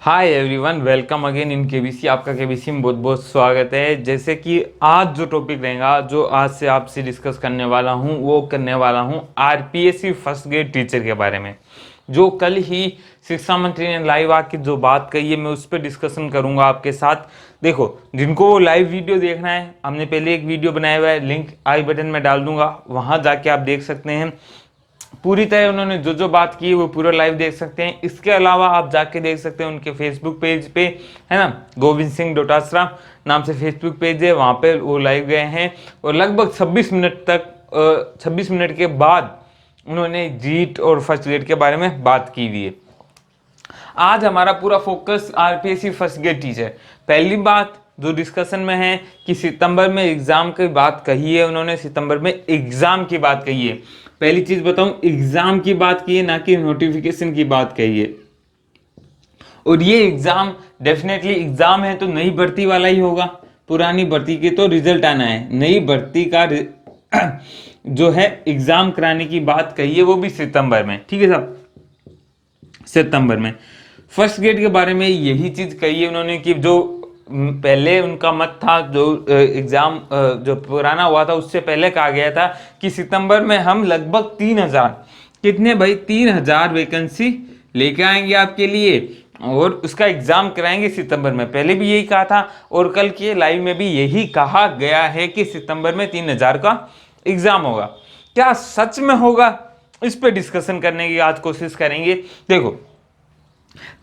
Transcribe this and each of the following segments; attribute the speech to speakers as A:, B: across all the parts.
A: Hi everyone, welcome again in KBC. आपका KBC में बहुत बहुत स्वागत है। जैसे कि आज जो टॉपिक रहेगा, जो आज से आपसे डिस्कस करने वाला हूँ, वो करने वाला हूँ आरपीएससी फर्स्ट ग्रेड टीचर के बारे में। जो कल ही शिक्षा मंत्री ने लाइव आके जो बात कही है, मैं उस पर डिस्कशन करूंगा आपके साथ। देखो, जिनको वो लाइव वीडियो देखना है, हमने पहले एक वीडियो बनाया हुआ है, लिंक आई बटन में डाल दूंगा, वहां जाके आप देख सकते हैं। पूरी तरह उन्होंने जो जो बात की वो पूरा लाइव देख सकते हैं। इसके अलावा आप जाके देख सकते हैं उनके फेसबुक पेज पे, है ना, गोविंद सिंह डोटासरा नाम से फेसबुक पेज है, वहाँ पे वो लाइव गए हैं और लगभग 26 मिनट तक 26 मिनट के बाद उन्होंने जीट और फर्स्ट ग्रेड के बारे में बात की हुई है। आज हमारा पूरा focus RPSC first grade teacher. पहली बात जो डिस्कशन में है कि सितंबर में एग्जाम की बात कही है उन्होंने, सितंबर में एग्जाम की बात कही है। पहली चीज बताऊं, एग्जाम की बात की है, ना कि नोटिफिकेशन की बात कही है। और ये एग्जाम डेफिनेटली एग्जाम है तो नई भर्ती वाला ही होगा। पुरानी भर्ती के तो रिजल्ट आना है, नई भर्ती का जो है एग्जाम कराने की बात कही है, वो भी सितंबर में। ठीक है साहब, सितंबर में। फर्स्ट ग्रेड के बारे में यही चीज कही है उन्होंने कि जो पहले उनका मत था, जो एग्जाम जो पुराना हुआ था उससे पहले कहा गया था कि सितंबर में हम लगभग 3000, कितने भाई, 3000 वैकेंसी लेके आएंगे आपके लिए और उसका एग्जाम कराएंगे सितंबर में। पहले भी यही कहा था और कल के लाइव में भी यही कहा गया है कि सितंबर में 3000 का एग्जाम होगा। क्या सच में होगा, इस पे डिस्कशन करने की आज कोशिश करेंगे। देखो,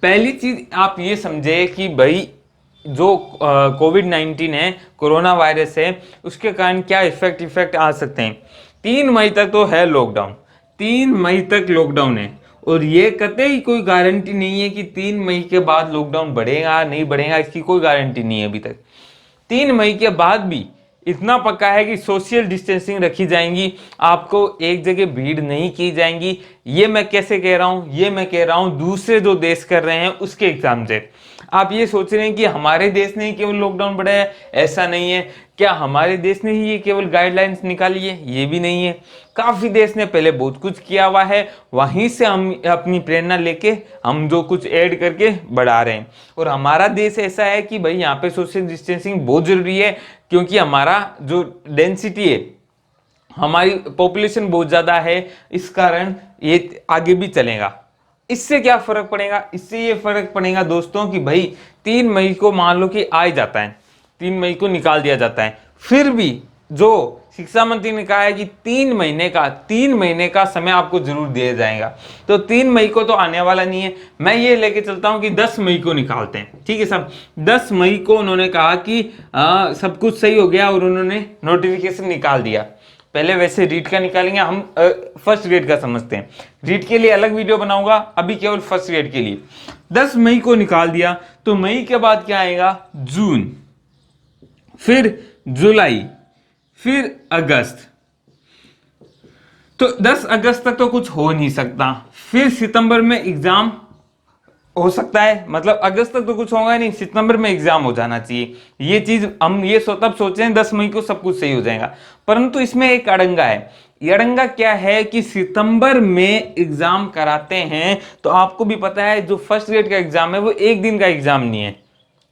A: पहली चीज आप ये समझे कि भाई जो कोविड-19 है, कोरोना वायरस है, उसके कारण क्या इफेक्ट आ सकते हैं। 3 मई तक तो है लॉकडाउन, 3 मई तक लॉकडाउन है और ये कतई कोई गारंटी नहीं है कि 3 मई के बाद लॉकडाउन बढ़ेगा नहीं बढ़ेगा, इसकी कोई गारंटी नहीं है अभी तक। 3 मई के बाद भी इतना पक्का है कि सोशल डिस्टेंसिंग रखी जाएंगी, आपको एक जगह भीड़ नहीं की जाएंगी। ये मैं कैसे कह रहा हूं, ये मैं कह रहा हूं दूसरे जो देश कर रहे हैं उसके एग्जाम से। आप ये सोच रहे हैं कि हमारे देश ने ही केवल लॉकडाउन बढ़ाया है, ऐसा नहीं है। क्या हमारे देश ने ही ये केवल गाइडलाइंस निकाली है, ये भी नहीं है। काफी देश ने पहले बहुत कुछ किया हुआ है, वहीं से हम अपनी प्रेरणा लेके हम जो कुछ ऐड करके बढ़ा रहे हैं। और हमारा देश ऐसा है कि भाई यहाँ पे सोशल डिस्टेंसिंग बहुत जरूरी है, क्योंकि हमारा जो डेंसिटी है, हमारी पॉपुलेशन बहुत ज्यादा है, इस कारण ये आगे भी चलेगा। इससे क्या फर्क पड़ेगा, इससे ये फर्क पड़ेगा दोस्तों कि भाई 3 मई को मान लो कि आ ही जाता है, 3 मई को निकाल दिया जाता है, फिर भी जो शिक्षा मंत्री ने कहा है कि 3 महीने का समय आपको जरूर दिया जाएगा। तो 3 मई को तो आने वाला नहीं है। मैं ये लेके चलता हूं कि 10 मई को निकालते हैं। ठीक है साहब, 10 मई को उन्होंने कहा कि सब कुछ सही हो गया और उन्होंने नोटिफिकेशन निकाल दिया। पहले वैसे रीट का निकालेंगे, हम फर्स्ट ग्रेड का समझते हैं। रीट के लिए अलग वीडियो बनाऊंगा, अभी केवल फर्स्ट ग्रेड के लिए। 10 मई को निकाल दिया तो मई के बाद क्या आएगा, जून, फिर जुलाई, फिर अगस्त। तो 10 अगस्त तक तो कुछ हो नहीं सकता, फिर सितंबर में एग्जाम हो सकता है, मतलब अगस्त तक तो कुछ होगा नहीं, सितंबर में एग्जाम हो जाना चाहिए। ये चीज हम ये तब सोचे हैं 10 मई को सब कुछ सही हो जाएगा, परंतु इसमें एक अड़ंगा है। ये अड़ंगा क्या है कि सितंबर में एग्जाम कराते हैं तो आपको भी पता है जो फर्स्ट ग्रेड का एग्जाम है वो एक दिन का एग्जाम नहीं है,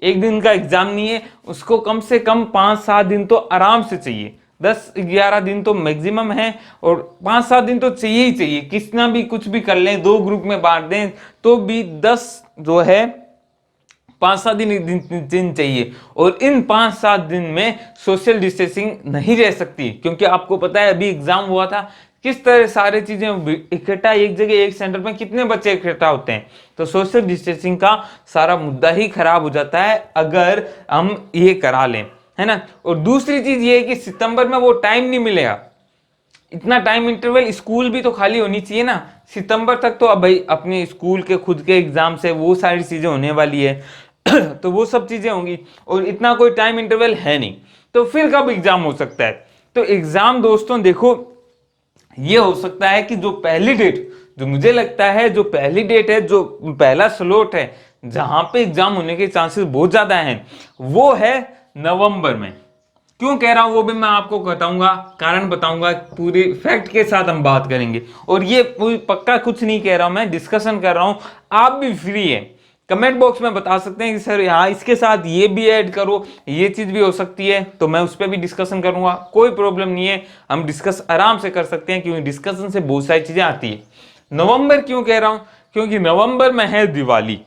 A: एक दिन का एग्जाम नहीं है, उसको कम से कम 5-7 दिन तो आराम से चाहिए। 10-11 दिन तो मैक्सिमम है और 5-7 दिन तो चाहिए ही चाहिए। कितना भी कुछ भी कर लें, 2 ग्रुप में बांट दें तो भी 10 जो है 5-7 दिन चाहिए। और इन 5-7 दिन में सोशल डिस्टेंसिंग नहीं रह सकती, क्योंकि आपको पता है अभी एग्जाम हुआ था, किस तरह सारी चीजें इकट्ठा एक जगह एक सेंटर में कितने बच्चे इकट्ठा होते हैं। तो सोशल डिस्टेंसिंग का सारा मुद्दा ही खराब हो जाता है अगर हम ये करा लें, है ना। और दूसरी चीज ये है कि सितंबर में वो टाइम नहीं मिलेगा, इतना टाइम इंटरवल, स्कूल भी तो खाली होनी चाहिए ना। सितंबर तक तो अब भाई अपने स्कूल के खुद के एग्जाम से वो सारी चीजें होने वाली है तो वो सब चीजें होंगी और इतना कोई टाइम इंटरवल है नहीं। तो फिर कब एग्जाम हो सकता है, तो एग्जाम दोस्तों देखो ये हो सकता है कि जो पहली डेट, जो मुझे लगता है जो पहली डेट है, जो पहला स्लॉट है जहां पे एग्जाम होने के चांसेस बहुत ज्यादा हैं, वो है नवंबर में। क्यों कह रहा हूं वो भी मैं आपको बताऊंगा, कारण बताऊंगा, पूरी फैक्ट के साथ हम बात करेंगे। और ये पूरी पक्का कुछ नहीं कह रहा हूं, मैं डिस्कशन कर रहा हूं, आप भी फ्री है कमेंट बॉक्स में बता सकते हैं कि सर यहाँ इसके साथ ये भी ऐड करो, ये चीज भी हो सकती है, तो मैं उस पर भी डिस्कशन करूंगा, कोई प्रॉब्लम नहीं है, हम डिस्कस आराम से कर सकते हैं, क्योंकि डिस्कशन से बहुत सारी चीजें आती है। नवंबर क्यों कह रहा हूं, क्योंकि नवंबर में है दिवाली।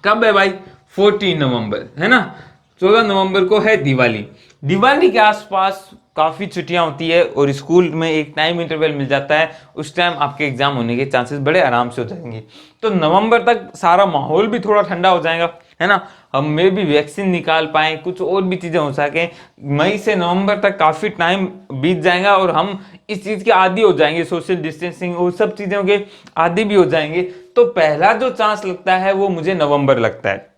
A: कब है भाई, 14 नवंबर है ना, 14 नवंबर को है दिवाली। दिवाली के आसपास काफी छुट्टियां होती है और स्कूल में एक टाइम इंटरवल मिल जाता है, उस टाइम आपके एग्जाम होने के चांसेस बड़े आराम से हो जाएंगे। तो नवंबर तक सारा माहौल भी थोड़ा ठंडा हो जाएगा, है ना, हम में भी वैक्सीन निकाल पाए, कुछ और भी चीजें हो सके। मई से नवंबर तक काफी टाइम बीत जाएगा और हम इस चीज के आदी हो जाएंगे, सोशल डिस्टेंसिंग और सब चीजों के आदी भी हो जाएंगे। तो पहला जो चांस लगता है वो मुझे नवंबर लगता है,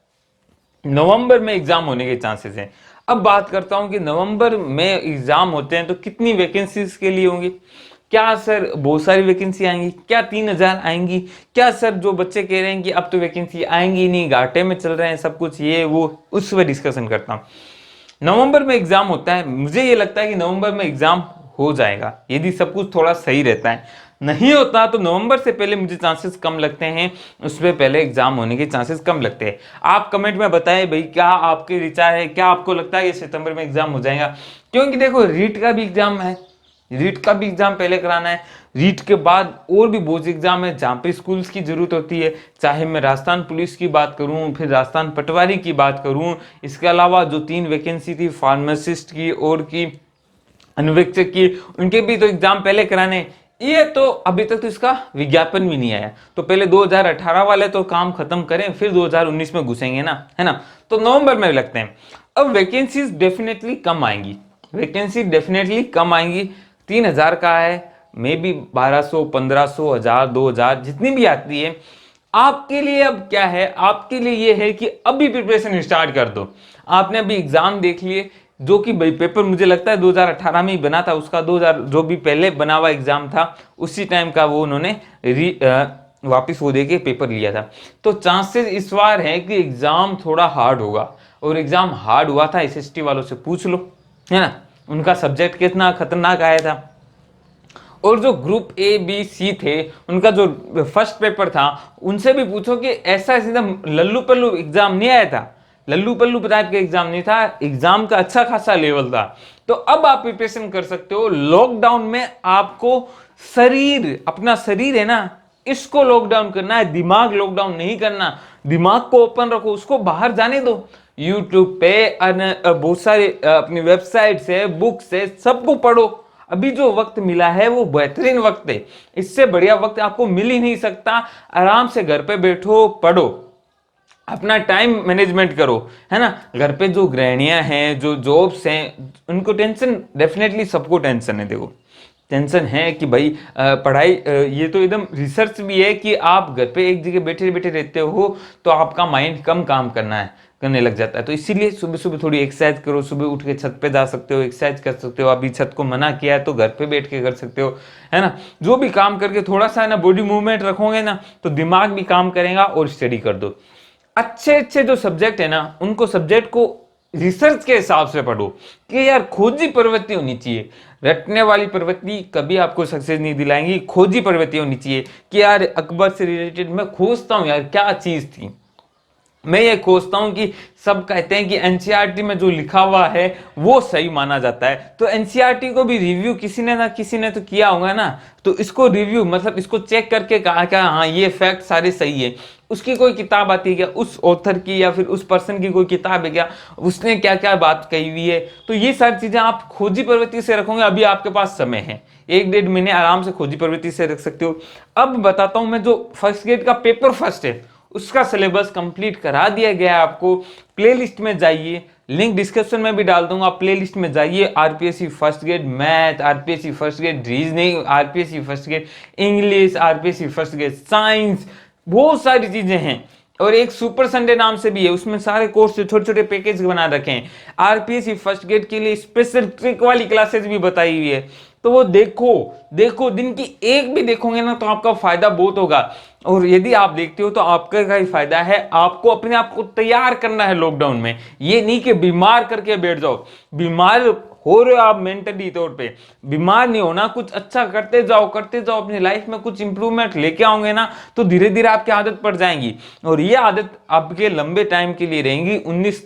A: नवंबर में एग्जाम होने के चांसेस हैं। अब बात करता हूं कि नवंबर में एग्जाम होते हैं तो कितनी वैकेंसीज के लिए होंगी। क्या सर बहुत सारी वैकेंसी आएंगी, क्या 3000 आएंगी, क्या सर जो बच्चे कह रहे हैं कि अब तो वैकेंसी आएंगी नहीं, घाटे में चल रहे हैं सब कुछ, ये वो, उस पर डिस्कशन करता हूं। नवंबर में एग्जाम होता है, मुझे ये लगता है कि नवंबर में एग्जाम हो जाएगा यदि सब कुछ थोड़ा सही रहता है। नहीं होता तो नवंबर से पहले मुझे चांसेस कम लगते हैं, उसमें पहले एग्जाम होने के चांसेस कम लगते हैं। आप कमेंट में बताएं भाई, क्या आपके विचार है, क्या आपको लगता है कि सितंबर में एग्जाम हो जाएगा। क्योंकि देखो रीट का भी एग्जाम है, रीट का भी एग्जाम पहले कराना है, रीट के बाद और भी बहुत एग्जाम है जहाँ पे स्कूल्स की जरूरत होती है, चाहे मैं राजस्थान पुलिस की बात करूं, फिर राजस्थान पटवारी की बात करूं, इसके अलावा जो 3 वैकेंसी थी फार्मासिस्ट की और की अनुवीक्षक की, उनके भी तो एग्जाम पहले कराने। ये तो अभी तक तो इसका विज्ञापन भी नहीं आया, तो पहले 2018 वाले तो काम खत्म करें, फिर 2019 में घुसेंगे ना, है ना। तो नवंबर में लगते हैं। अब वैकेंसीज डेफिनेटली कम आएंगी, वैकेंसी डेफिनेटली कम आएंगी। 3000 का है, मे बी 1200, 1500, 1000, 2000 जितनी भी आती है। आपके लिए अब क्या है, आपके लिए ये है कि अभी प्रिपरेशन स्टार्ट कर दो। आपने अभी एग्जाम देख लिए, जो कि भाई पेपर मुझे लगता है 2018 में ही बना था, उसका 2000 जो भी पहले बना हुआ एग्जाम था उसी टाइम का वो उन्होंने वापस वो देके पेपर लिया था। तो चांसेस इस बार है कि एग्जाम थोड़ा हार्ड होगा, और एग्जाम हार्ड हुआ था एसएसटी वालों से पूछ लो, है ना, उनका सब्जेक्ट कितना खतरनाक आया था। और जो ग्रुप ए बी सी थे, उनका जो फर्स्ट पेपर था, उनसे भी पूछो कि ऐसा सीधा लल्लू पल्लू एग्जाम नहीं आया था, लल्लू पल्लू टाइप का एग्जाम नहीं था, एग्जाम का अच्छा खासा लेवल था। तो अब आप प्रिपरेशन कर सकते हो। लॉकडाउन में आपको शरीर, अपना शरीर है ना, इसको लॉकडाउन करना है, दिमाग लॉकडाउन नहीं करना। दिमाग को ओपन रखो, उसको बाहर जाने दो। यूट्यूब पे बहुत सारे अपनी वेबसाइट से, बुक से, सबको पढ़ो। अभी जो वक्त मिला है वो बेहतरीन वक्त है, इससे बढ़िया वक्त आपको मिल ही नहीं सकता। आराम से घर पे बैठो, पढ़ो, अपना टाइम मैनेजमेंट करो, है ना। घर पे जो गृहिणियां हैं, जो जॉब्स हैं, उनको टेंशन, डेफिनेटली सबको टेंशन है। देखो टेंशन है कि भाई पढ़ाई, ये तो एकदम रिसर्च भी है कि आप घर पे एक जगह बैठे बैठे रहते हो तो आपका माइंड कम काम करने लग जाता है। तो इसीलिए सुबह सुबह थोड़ी एक्सरसाइज करो, सुबह उठ के छत पे जा सकते हो, एक्सरसाइज कर सकते हो। अभी छत को मना किया है तो घर पे बैठ के कर सकते हो, है ना। जो भी काम करके थोड़ा सा ना बॉडी मूवमेंट रखोगे ना, तो दिमाग भी काम करेगा। और स्टडी कर दो, अच्छे अच्छे जो सब्जेक्ट है ना, उनको सब्जेक्ट को रिसर्च के हिसाब से पढ़ो कि यार खोजी प्रवृत्ति होनी चाहिए। रटने वाली प्रवृत्ति कभी आपको सक्सेस नहीं दिलाएंगी, खोजी प्रवृत्ति होनी चाहिए कि यार अकबर से रिलेटेड मैं खोजता हूं, यार क्या चीज थी। मैं ये खोजता हूं कि सब कहते हैं कि एनसीईआरटी में जो लिखा हुआ है वो सही माना जाता है, तो एनसीईआरटी को भी रिव्यू किसी ने ना किसी ने तो किया होगा ना। तो इसको रिव्यू मतलब इसको चेक करके कहा क्या हाँ ये फैक्ट सारे सही है। उसकी कोई किताब आती है क्या, उस ऑथर की या फिर उस पर्सन की कोई किताब है क्या, उसने क्या क्या बात कही हुई है। तो ये सारी चीजें आप खोजी प्रवृत्ति से रखोगे। अभी आपके पास समय है, 1-1.5 महीने आराम से खोजी प्रवृत्ति से रख सकते हो। अब बताता हूं मैं, जो फर्स्ट ग्रेड का पेपर फर्स्ट है उसका सिलेबस कंप्लीट करा दिया गया है आपको। प्लेलिस्ट में जाइए, लिंक डिस्क्रिप्शन में भी डाल दूंगा, प्लेलिस्ट में जाइए। RPSC first grade math, RPSC first grade reasoning, RPSC first grade English, RPSC first grade science, बहुत सारी चीजें हैं। और एक सुपर संडे नाम से भी है, उसमें सारे कोर्स छोटे छोटे पैकेज बना रखे हैं। आरपीएससी फर्स्ट ग्रेड के लिए स्पेशल ट्रिक वाली क्लासेस भी बताई हुई है। तो वो देखो दिन की एक भी देखोगे ना तो आपका फायदा बहुत होगा। और यदि आप देखते हो तो आपका का ही फायदा है। आपको अपने आप को तैयार करना है लॉकडाउन में, ये नहीं कि बीमार करके बैठ जाओ। बीमार हो रहे हो आप मेंटली तौर पे, बीमार नहीं होना, कुछ अच्छा करते जाओ अपनी लाइफ में कुछ इंप्रूवमेंट लेके आओगे ना, तो धीरे धीरे आपकी आदत पड़ जाएंगी और ये आदत आपके लंबे टाइम के लिए रहेंगी। 19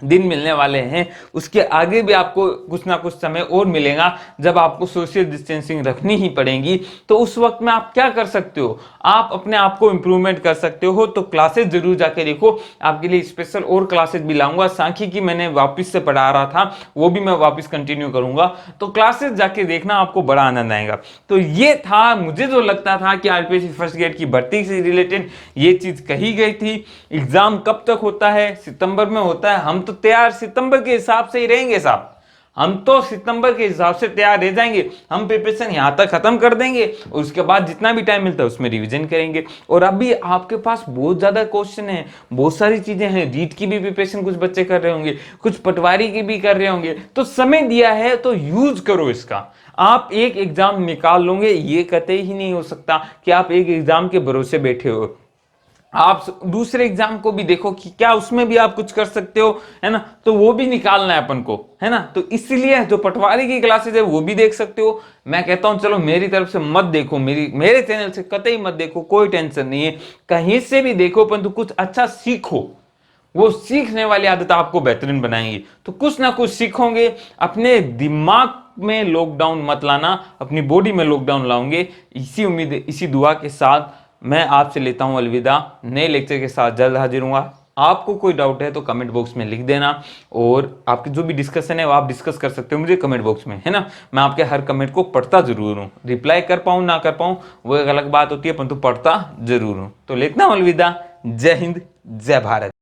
A: दिन मिलने वाले हैं, उसके आगे भी आपको कुछ ना कुछ समय और मिलेगा जब आपको सोशल डिस्टेंसिंग रखनी ही पड़ेगी। तो उस वक्त में आप क्या कर सकते हो, आप अपने आप को इंप्रूवमेंट कर सकते हो। तो क्लासेस जरूर जाके देखो, आपके लिए स्पेशल और क्लासेस भी लाऊंगा। सांख्यिकी की मैंने वापस से पढ़ा रहा था, वो भी मैं वापस कंटिन्यू करूंगा, तो क्लासेस जाके देखना, आपको बड़ा आनंद आएगा। तो ये था, मुझे जो लगता था कि आरपीएससी फर्स्ट ग्रेड की भर्ती से रिलेटेड ये चीज कही गई थी। एग्जाम कब तक होता है, सितंबर में होता है। हम तो तैयार सितंबर के हिसाब से ही रहेंगे साहब, हम तो सितंबर के हिसाब से तैयार रह जाएंगे। हम प्रिपरेशन यहां तक खत्म कर देंगे और उसके बाद जितना भी टाइम मिलता है उसमें रिवीजन करेंगे। और अभी आपके पास बहुत ज्यादा क्वेश्चन है, बहुत सारी चीजें हैं। रीट की भी प्रिपरेशन कुछ बच्चे कर रहे होंगे, कुछ पटवारी की भी कर रहे होंगे, तो समय दिया है तो यूज करो इसका। आप एक एग्जाम निकाल लोगे, ये कतई ही नहीं हो सकता कि आप एक एग्जाम के भरोसे बैठे हो। आप दूसरे एग्जाम को भी देखो कि क्या उसमें भी आप कुछ कर सकते हो, है ना, तो वो भी निकालना है अपन को, है ना। तो इसलिए जो पटवारी की क्लासेस है वो भी देख सकते हो। मैं कहता हूं चलो मेरी तरफ से मत देखो, मेरे चैनल से कतई मत देखो, कोई टेंशन नहीं है, कहीं से भी देखो, परंतु कुछ अच्छा सीखो। वो सीखने वाली आदत आपको बेहतरीन बनाएंगी। तो कुछ ना कुछ सीखोगे। अपने दिमाग में लॉकडाउन मत लाना, अपनी बॉडी में लॉकडाउन लाओगे। इसी उम्मीद, इसी दुआ के साथ मैं आपसे लेता हूं अलविदा। नए लेक्चर के साथ जल्द हाजिर हूँ। आपको कोई डाउट है तो कमेंट बॉक्स में लिख देना, और आपकी जो भी डिस्कशन है वो आप डिस्कस कर सकते हो मुझे कमेंट बॉक्स में, है ना। मैं आपके हर कमेंट को पढ़ता जरूर हूँ, रिप्लाई कर पाऊँ ना कर पाऊँ वो एक अलग बात होती है, परंतु पढ़ता जरूर हूँ। तो लेता हूँ अलविदा। जय हिंद, जय भारत।